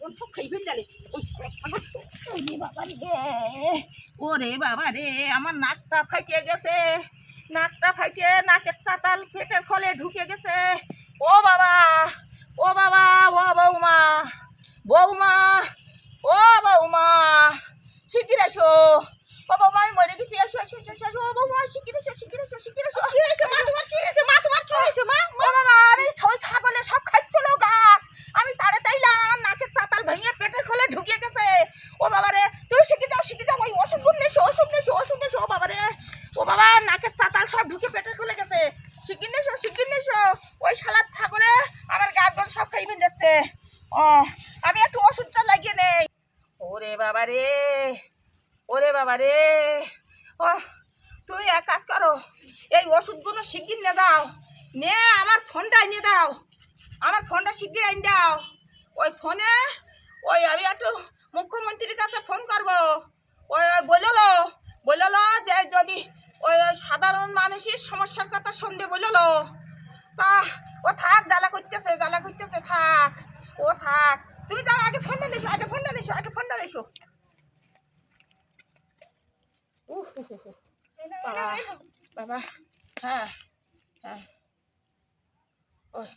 গাছগুলো সব খাই ফেললে ওই ছাগল। ওরে বাবা রে, আমার নাকটা ফাটিয়ে গেছে, নাকটা ফাটিয়ে নাকের চাতাল পেটের ফলে ঢুকে গেছে। ও বাবা, ও বাবা, ও বৌমা, বৌমা, ও বৌমা, শিগগির এসো। ও বৌমা, আমি মরে গেছি, এসো এসো এসো এসো। ও বৌমা, শিগগির এসো, শিগগির এসো, শিগগির এসো। কি হয়েছে মা তোমার, কি হয়েছে মা তোমার, কি হয়েছে মা? ও বাবা, আমি ওই ছাগলে সব খাচ্ছিল গাছ, আমি তাড়ে তাইলাম, নাকের চাতাল ভেঙে পেটের খোলে ঢুকিয়ে গেছে। ও বাবা রে, তুমি শিখে যাও, শিখে যাও, ওই ওষুধ নেছো, ওষুধ নেছো, ওষুধ নেছো। ও বাবা রে, ও বাবা, নাকের চাতাল সব ঢুকে পেটের খুলে গেছে। শিগগির নেছো, শিগগির নেছো। ওই শালার ছাগলে আমার গাছগুলো সব খাই ফেলে যাচ্ছে। ও, আমি একটু ওষুধটা লাগিয়ে নেই। ওরে বাবা রে, ওরে বাবা রে। ও, তুমি এক কাজ করো, এই ওষুধগুলো শিগগির নিয়ে দাও, নে আমার ফোনটা এনে দাও, আমার ফোনটা শিগগির এনে দাও। ওই ফোনে ওই আমি একটু মুখ্যমন্ত্রীর কাছে ফোন করবো। ওই বললো বললো যে যদি ওই সাধারণ মানুষের সমস্যার কথা শুনবে বললো। তা ও থাক, জ্বালা করতেছে থাক, ও থাক। তুমি যাও, আগে ফোনটা দিছো, আগে ফোনটা দিছো, আগে ফোনটা দিছো। বাবা, বাবা, হ্যাঁ হ্যাঁ, ওই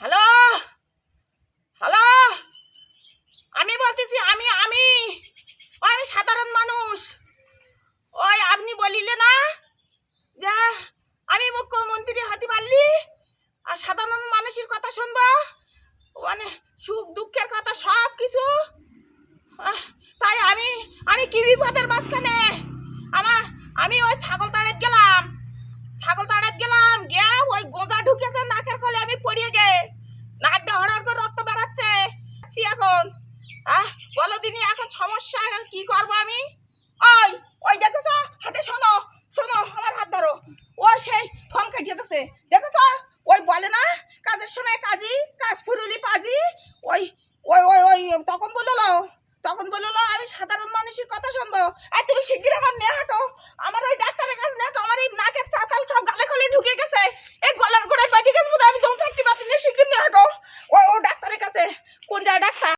হ্যালো, হ্যালো, আমি বলতেছি, আমি আমি সাধারণ মানুষ। ওই আপনি বলিলে না যে আমি মুখ্যমন্ত্রী হতে পারলি আর সাধারণ মানুষের কথা শুনবো, মানে সুখ দুঃখের কথা সব কিছু। তাই আমি আমি কি বিপদের মাঝখানে আমার, আমি ওই ছাগল তাড়াতে গেলাম, গিয়ে ওই গোজা ঢুকেছে নাকের খোলে, আমি পড়িয়ে গে নাক দিয়ে হড়ার করে রক্ত বেরাচ্ছে এখন। বলো দিনি এখন সমস্যা কি করবো আমি? ওই ওই দেখেছ হাতে, শোনো শোনো, আমার হাত ধরো। ও সেই ফোন কাটিয়ে দিচ্ছে, দেখেছ? ওই বলে না কাজের সময় কাজী, কাজ ফুরুলি পাজি। ওই ওই ওই ওই তখন বললো আমি সাধারণ মানুষের কথা শুনবো। আর তুমি শিগগির আমার নিয়ে হাঁটো, আমার